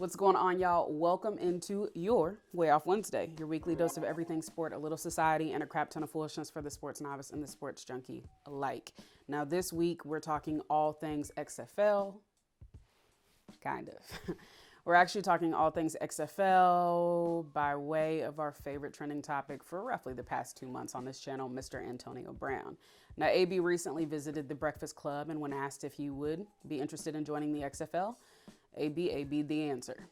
What's going on, y'all? Welcome into your Way Off Wednesday, your weekly dose of everything sport, a little society, and a crap ton of foolishness for the sports novice and the sports junkie alike. Now, this week, we're talking all things XFL, kind of. We're actually talking all things XFL by way of our favorite trending topic for roughly the past 2 months on this channel, Mr. Antonio Brown. Now, AB recently visited the Breakfast Club, and when asked if he would be interested in joining the XFL, AB the answer.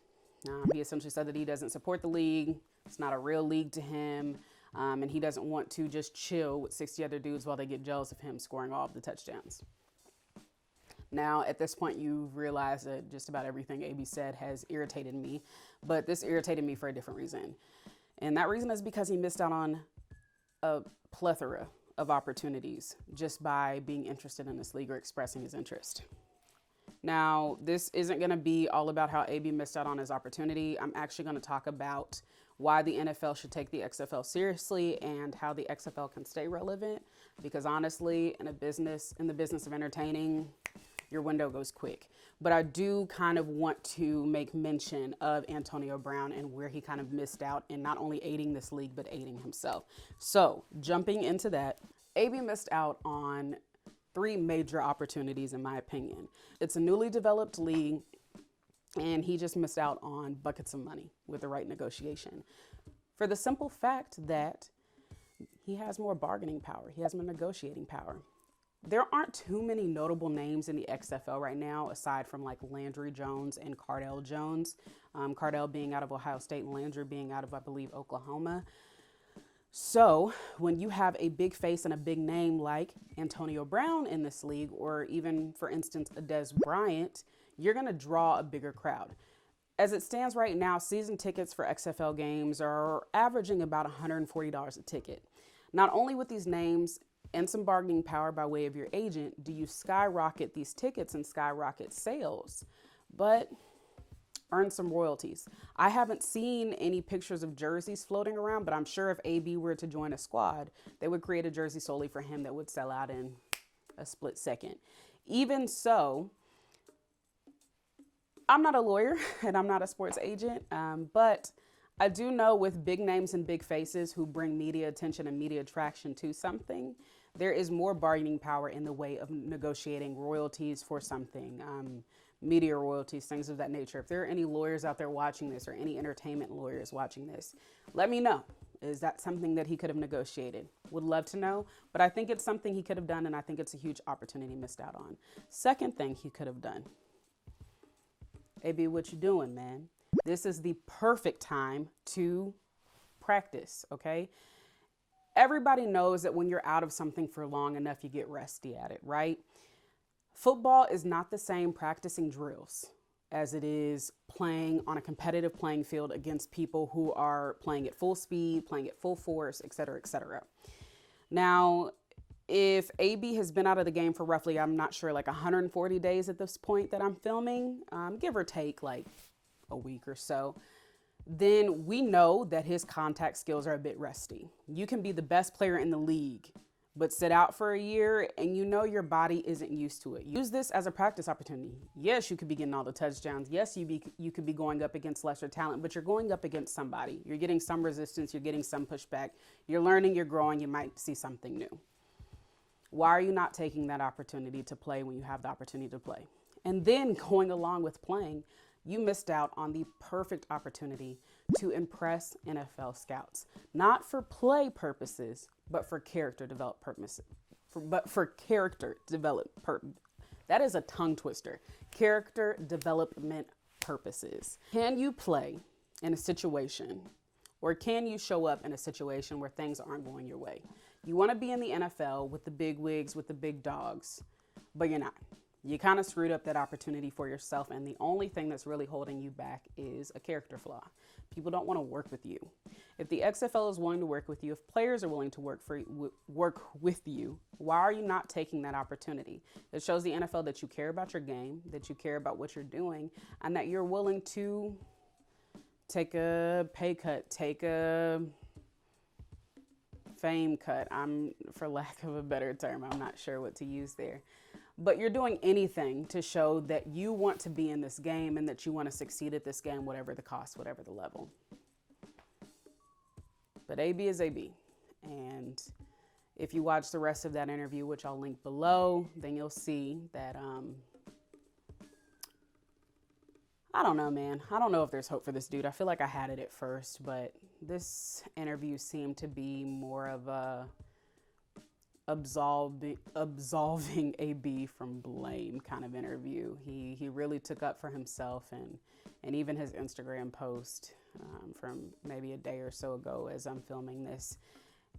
He essentially said that he doesn't support the league. It's not a real league to him. And he doesn't want to just chill with 60 other dudes while they get jealous of him scoring all of the touchdowns. Now, at this point, you've realized that just about everything AB said has irritated me, but this irritated me for a different reason. And that reason is because he missed out on a plethora of opportunities just by being interested in this league or expressing his interest. Now, this isn't going to be all about how AB missed out on his opportunity. I'm actually going to talk about why the NFL should take the XFL seriously and how the XFL can stay relevant. Because honestly, in the business of entertaining, your window goes quick. But I do kind of want to make mention of Antonio Brown and where he kind of missed out in not only aiding this league, but aiding himself. So jumping into that, AB missed out on 3 major opportunities, in my opinion. It's a newly developed league, and he just missed out on buckets of money with the right negotiation. For the simple fact that he has more bargaining power. He has more negotiating power. There aren't too many notable names in the XFL right now, aside from like Landry Jones and Cardell Jones. Cardell being out of Ohio State and Landry being out of, I believe, Oklahoma. So when you have a big face and a big name like Antonio Brown in this league, or even, for instance, a Dez Bryant, you're going to draw a bigger crowd. As it stands right now, season tickets for XFL games are averaging about $140 a ticket. Not only with these names and some bargaining power by way of your agent, do you skyrocket these tickets and skyrocket sales, but earn some royalties. I haven't seen any pictures of jerseys floating around, but I'm sure if AB were to join a squad, they would create a jersey solely for him that would sell out in a split second. Even so, I'm not a lawyer and I'm not a sports agent, but I do know with big names and big faces who bring media attention and media attraction to something, there is more bargaining power in the way of negotiating royalties for something. Media royalties, things of that nature. If there are any lawyers out there watching this or any entertainment lawyers watching this, let me know. Is that something that he could have negotiated? Would love to know, but I think it's something he could have done, and I think it's a huge opportunity missed out on. Second thing he could have done. AB, what you doing, man? This is the perfect time to practice, okay? Everybody knows that when you're out of something for long enough, you get rusty at it, right? Football is not the same practicing drills as it is playing on a competitive playing field against people who are playing at full speed, playing at full force, et cetera, et cetera. Now, if AB has been out of the game for roughly, I'm not sure, like 140 days at this point that I'm filming, give or take like a week or so, then we know that his contact skills are a bit rusty. You can be the best player in the league, but sit out for a year and you know your body isn't used to it. Use this as a practice opportunity. Yes, you could be getting all the touchdowns. Yes, you could be going up against lesser talent, but you're going up against somebody. You're getting some resistance. You're getting some pushback. You're learning, you're growing. You might see something new. Why are you not taking that opportunity to play when you have the opportunity to play? And then going along with playing, you missed out on the perfect opportunity to impress NFL scouts, not for play purposes, but for character develop purposes. That is a tongue twister. Character development purposes. Can you play in a situation, or can you show up in a situation where things aren't going your way? You want to be in the NFL with the big wigs, with the big dogs, but you're not. You kind of screwed up that opportunity for yourself, and the only thing that's really holding you back is a character flaw. People don't want to work with you. If the XFL is willing to work with you, if players are willing to work with you, why are you not taking that opportunity? It shows the NFL that you care about your game, that you care about what you're doing, and that you're willing to take a pay cut, take a fame cut. For lack of a better term, I'm not sure what to use there. but you're doing anything to show that you want to be in this game and that you want to succeed at this game, whatever the cost, whatever the level. But AB is AB. And if you watch the rest of that interview, which I'll link below, then you'll see that, I don't know, man. I don't know if there's hope for this dude. I feel like I had it at first, but this interview seemed to be more of a absolving AB from blame kind of interview. He really took up for himself, and even his Instagram post from maybe a day or so ago as I'm filming this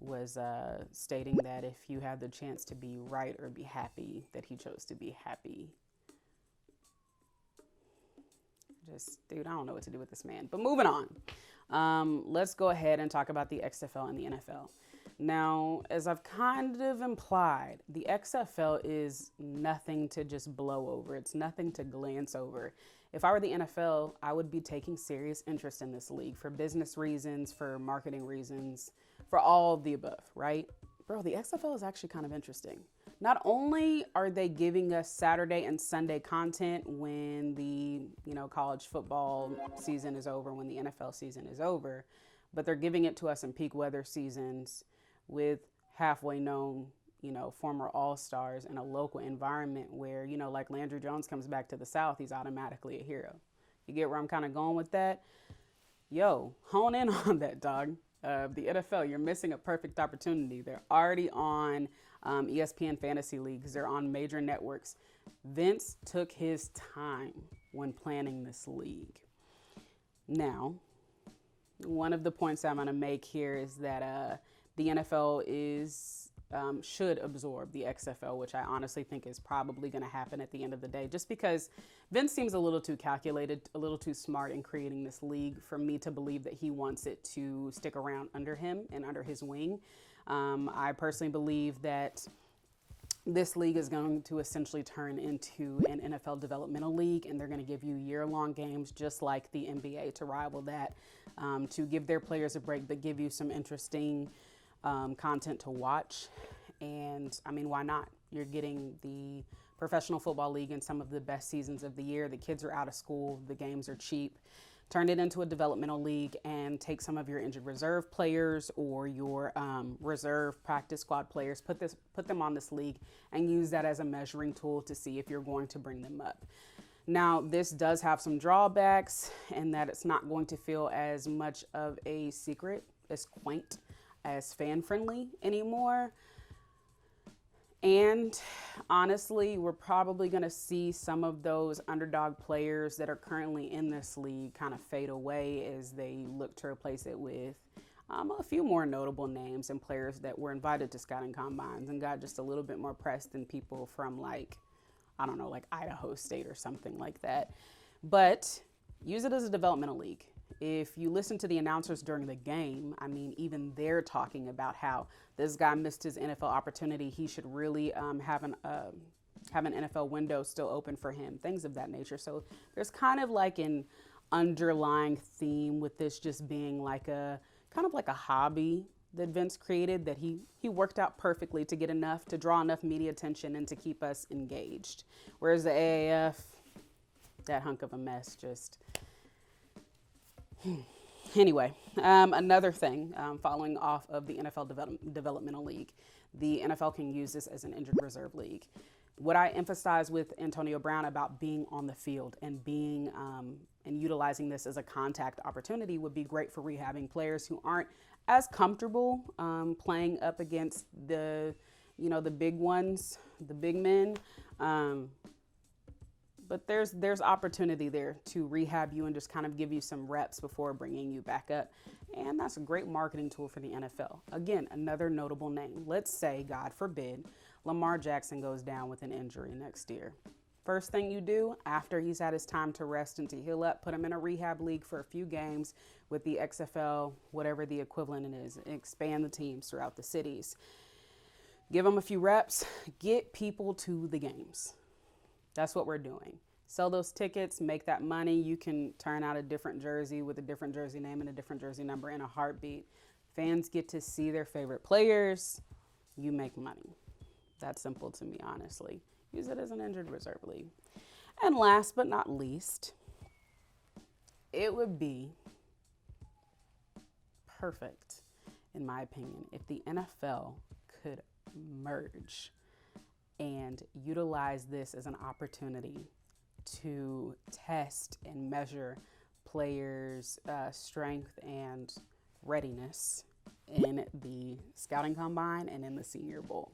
was stating that if you had the chance to be right or be happy, that he chose to be happy. Dude, I don't know what to do with this man. But moving on, let's go ahead and talk about the XFL and the NFL. Now, as I've kind of implied, the XFL is nothing to just blow over. It's nothing to glance over. If I were the NFL, I would be taking serious interest in this league for business reasons, for marketing reasons, for all of the above, right? Bro, the XFL is actually kind of interesting. Not only are they giving us Saturday and Sunday content when the, college football season is over, when the NFL season is over, but they're giving it to us in peak weather seasons with halfway known, former all-stars in a local environment where, like Landry Jones comes back to the South, he's automatically a hero. You get where I'm kind of going with that? Yo, hone in on that, dog. The NFL, you're missing a perfect opportunity. They're already on ESPN Fantasy Leagues. They're on major networks. Vince took his time when planning this league. Now, one of the points I'm going to make here is that the NFL should absorb the XFL, which I honestly think is probably going to happen at the end of the day, just because Vince seems a little too calculated, a little too smart in creating this league for me to believe that he wants it to stick around under him and under his wing. I personally believe that this league is going to essentially turn into an NFL Developmental League, and they're going to give you year-long games just like the NBA to rival that, to give their players a break, but give you some interesting content to watch. And I mean, why not? You're getting the Professional Football League in some of the best seasons of the year. The kids are out of school. The games are cheap. Turn it into a developmental league and take some of your injured reserve players or your reserve practice squad players, put them on this league and use that as a measuring tool to see if you're going to bring them up. Now, this does have some drawbacks in that it's not going to feel as much of a secret, as quaint, as fan-friendly anymore. And honestly, we're probably going to see some of those underdog players that are currently in this league kind of fade away as they look to replace it with a few more notable names and players that were invited to scouting combines and got just a little bit more press than people from like Idaho State or something like that. But use it as a developmental league. If you listen to the announcers during the game, I mean, even they're talking about how this guy missed his NFL opportunity. He should really have an NFL window still open for him, things of that nature. So there's kind of like an underlying theme with this just being like a kind of like a hobby that Vince created that he worked out perfectly to get enough, to draw enough media attention and to keep us engaged. Whereas the AAF, that hunk of a mess, just... Anyway, another thing, following off of the NFL Developmental League, the NFL can use this as an injured reserve league. What I emphasize with Antonio Brown about being on the field and being and utilizing this as a contact opportunity would be great for rehabbing players who aren't as comfortable playing up against the big ones, the big men. But there's opportunity there to rehab you and just kind of give you some reps before bringing you back up. And that's a great marketing tool for the NFL. Again, another notable name. Let's say, God forbid, Lamar Jackson goes down with an injury next year. First thing you do after he's had his time to rest and to heal up, put him in a rehab league for a few games with the XFL, whatever the equivalent is, expand the teams throughout the cities. Give them a few reps, get people to the games. That's what we're doing. Sell those tickets, make that money. You can turn out a different jersey with a different jersey name and a different jersey number in a heartbeat. Fans get to see their favorite players. You make money. That's simple to me, honestly. Use it as an injured reserve league. And last but not least, it would be perfect, in my opinion, if the NFL could merge and utilize this as an opportunity to test and measure players' strength and readiness in the scouting combine and in the Senior Bowl.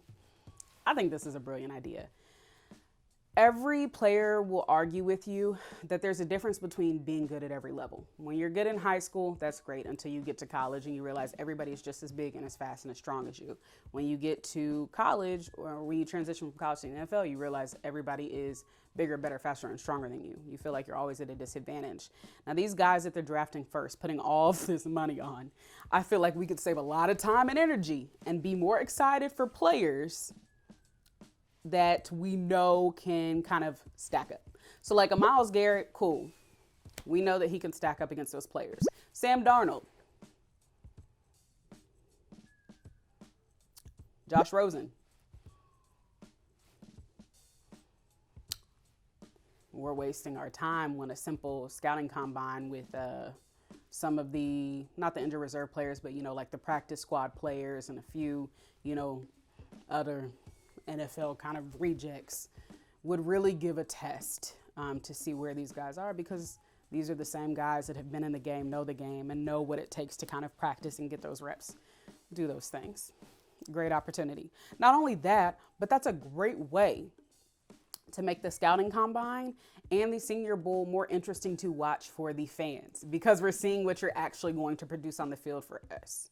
I think this is a brilliant idea. Every player will argue with you that there's a difference between being good at every level. When you're good in high school, that's great until you get to college and you realize everybody's just as big and as fast and as strong as you. When you get to college, or when you transition from college to the NFL, you realize everybody is bigger, better, faster, and stronger than you. You feel like you're always at a disadvantage. Now, these guys that they're drafting first, putting all of this money on, I feel like we could save a lot of time and energy and be more excited for players that we know can kind of stack up. So like a Myles Garrett, cool. We know that he can stack up against those players. Sam Darnold. Josh Rosen. We're wasting our time when a simple scouting combine with some of the, not the injured reserve players, but, like the practice squad players and a few, other NFL kind of rejects would really give a test to see where these guys are, because these are the same guys that have been in the game, know the game, and know what it takes to kind of practice and get those reps, do those things. Great opportunity. Not only that, but that's a great way to make the scouting combine and the Senior Bowl more interesting to watch for the fans, because we're seeing what you're actually going to produce on the field for us.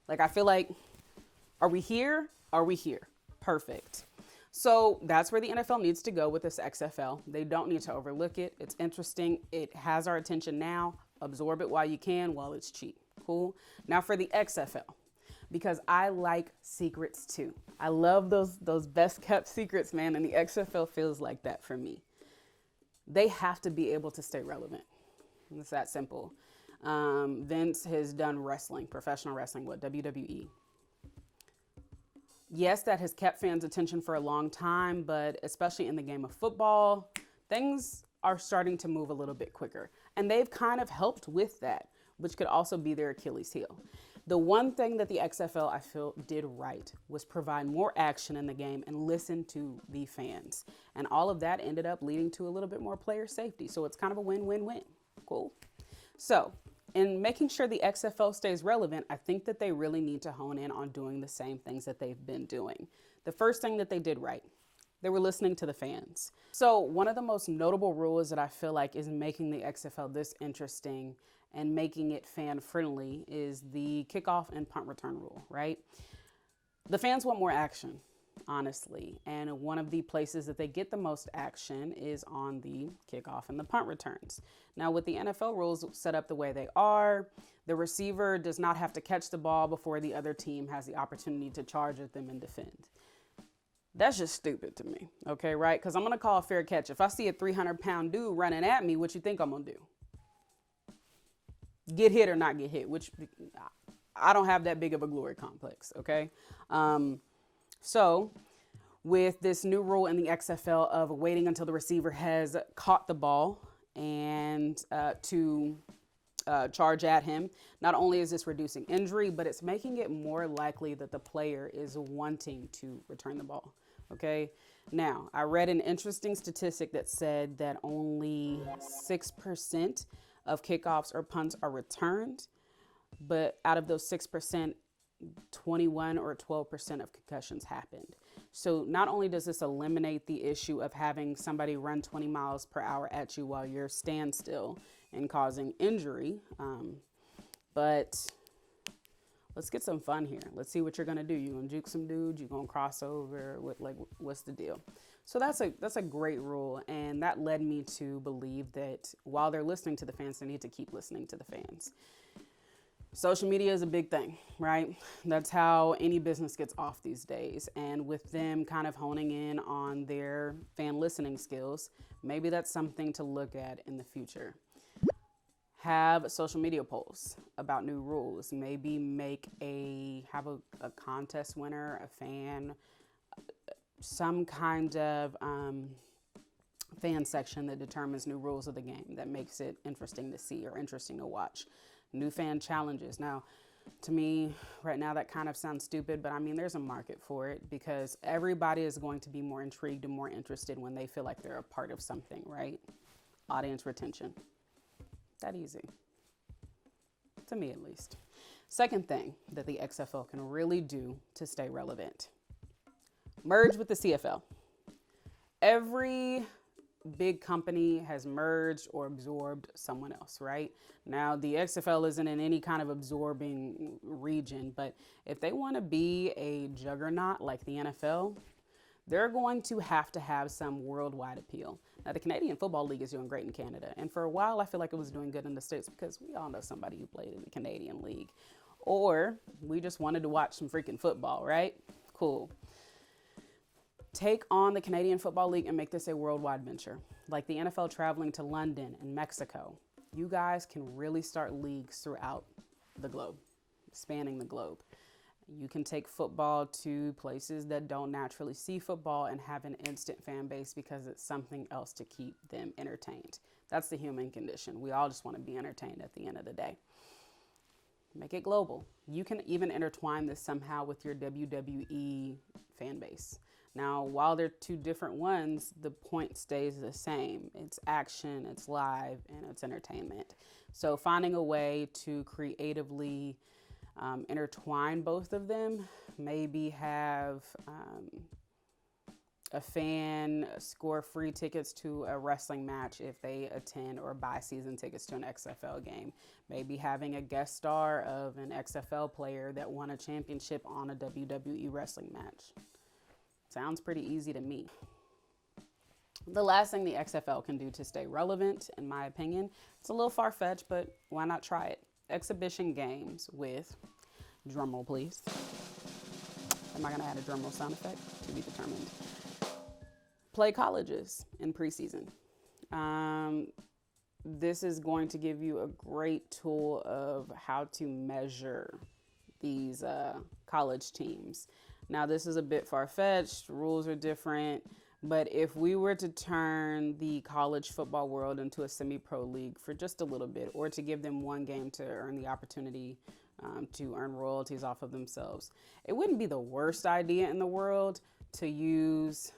Like, I feel like, are we here? Are we here? Perfect. So that's where the NFL needs to go with this XFL. They don't need to overlook it. It's interesting. It has our attention now. Absorb it while you can, while it's cheap. Cool. Now for the XFL, because I like secrets too. I love those best kept secrets, man. And the XFL feels like that for me. They have to be able to stay relevant. It's that simple. Vince has done wrestling, professional wrestling, WWE. Yes, that has kept fans' attention for a long time, but especially in the game of football, things are starting to move a little bit quicker. And they've kind of helped with that, which could also be their Achilles heel. The one thing that the XFL, I feel, did right was provide more action in the game and listen to the fans. And all of that ended up leading to a little bit more player safety. So it's kind of a win-win-win. Cool. So in making sure the XFL stays relevant, I think that they really need to hone in on doing the same things that they've been doing. The first thing that they did right, they were listening to the fans. So one of the most notable rules that I feel like is making the XFL this interesting and making it fan friendly is the kickoff and punt return rule, right? The fans want more action, honestly. And one of the places that they get the most action is on the kickoff and the punt returns. Now, with the NFL rules set up the way they are, the receiver does not have to catch the ball before the other team has the opportunity to charge at them and defend. That's just stupid to me, okay, right? Because I'm going to call a fair catch. If I see a 300-pound dude running at me, what you think I'm going to do? Get hit or not get hit, which I don't have that big of a glory complex, okay? So with this new rule in the XFL of waiting until the receiver has caught the ball and to charge at him, not only is this reducing injury, but it's making it more likely that the player is wanting to return the ball, okay? Now, I read an interesting statistic that said that only 6% of kickoffs or punts are returned, but out of those 6%, 21 or 12% of concussions happened. So not only does this eliminate the issue of having somebody run 20 miles per hour at you while you're standstill and causing injury, but let's get some fun here. Let's see what you're gonna do. You gonna juke some dudes? You gonna cross over? What's the deal? So that's a great rule, and that led me to believe that while they're listening to the fans, they need to keep listening to the fans. Social media is a big thing, right? That's how any business gets off these days. And with them kind of honing in on their fan listening skills, maybe that's something to look at in the future. Have social media polls about new rules. Maybe have a contest winner, a fan, some kind of fan section that determines new rules of the game that makes it interesting to see or interesting to watch. New fan challenges. Now, to me, right now, that kind of sounds stupid, but I mean, there's a market for it because everybody is going to be more intrigued and more interested when they feel like they're a part of something, right? Audience retention. That easy. To me, at least. Second thing that the XFL can really do to stay relevant. Merge with the CFL. Every big company has merged or absorbed someone else, right? Now, the XFL isn't in any kind of absorbing region, but if they want to be a juggernaut like the NFL, they're going to have some worldwide appeal. Now, the Canadian Football League is doing great in Canada, and for a while, I feel like it was doing good in the States because we all know somebody who played in the Canadian League, or we just wanted to watch some freaking football, right? Cool. Take on the Canadian Football League and make this a worldwide venture. Like the NFL traveling to London and Mexico, you guys can really start leagues throughout the globe, spanning the globe. You can take football to places that don't naturally see football and have an instant fan base because it's something else to keep them entertained. That's the human condition. We all just want to be entertained at the end of the day. Make it global. You can even intertwine this somehow with your WWE fan base. Now, while they're two different ones, the point stays the same. It's action, it's live, and it's entertainment. So finding a way to creatively intertwine both of them, maybe have a fan score free tickets to a wrestling match if they attend or buy season tickets to an XFL game. Maybe having a guest star of an XFL player that won a championship on a WWE wrestling match. Sounds pretty easy to me. The last thing the XFL can do to stay relevant, in my opinion, it's a little far-fetched, but why not try it? Exhibition games with, drum roll please. Am I going to add a drum roll sound effect? To be determined. Play colleges in preseason. This is going to give you a great tool of how to measure these college teams. Now, this is a bit far-fetched, rules are different, but if we were to turn the college football world into a semi-pro league for just a little bit, or to give them one game to earn the opportunity to earn royalties off of themselves, it wouldn't be the worst idea in the world to use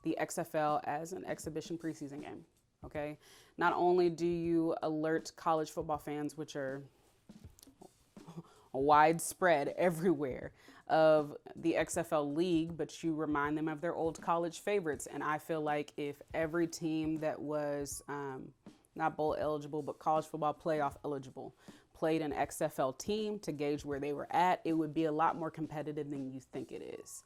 the XFL as an exhibition preseason game, okay? Not only do you alert college football fans, which are widespread everywhere, of the XFL League, but you remind them of their old college favorites. And I feel like if every team that was not bowl eligible, but college football playoff eligible, played an XFL team to gauge where they were at, it would be a lot more competitive than you think it is.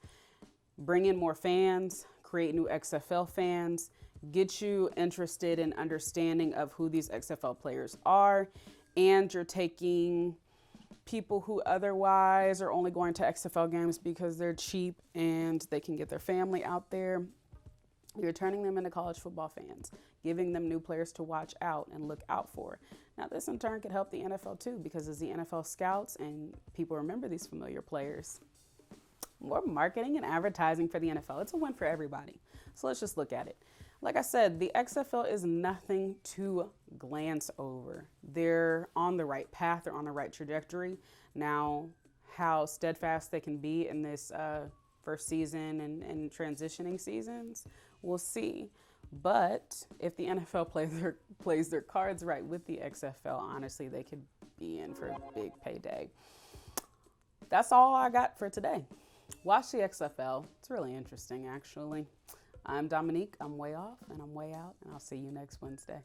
Bring in more fans, create new XFL fans, get you interested in understanding of who these XFL players are, and you're taking people who otherwise are only going to XFL games because they're cheap and they can get their family out there. You're turning them into college football fans, giving them new players to watch out and look out for. Now, this in turn could help the NFL too, because as the NFL scouts and people remember these familiar players, more marketing and advertising for the NFL. It's a win for everybody. So let's just look at it. Like I said, the XFL is nothing to glance over. They're on the right path. They're on the right trajectory. Now, how steadfast they can be in this first season and transitioning seasons, we'll see. But if the NFL plays their cards right with the XFL, honestly, they could be in for a big payday. That's all I got for today. Watch the XFL. It's really interesting, actually. I'm Dominique. I'm way off, and I'm way out, and I'll see you next Wednesday.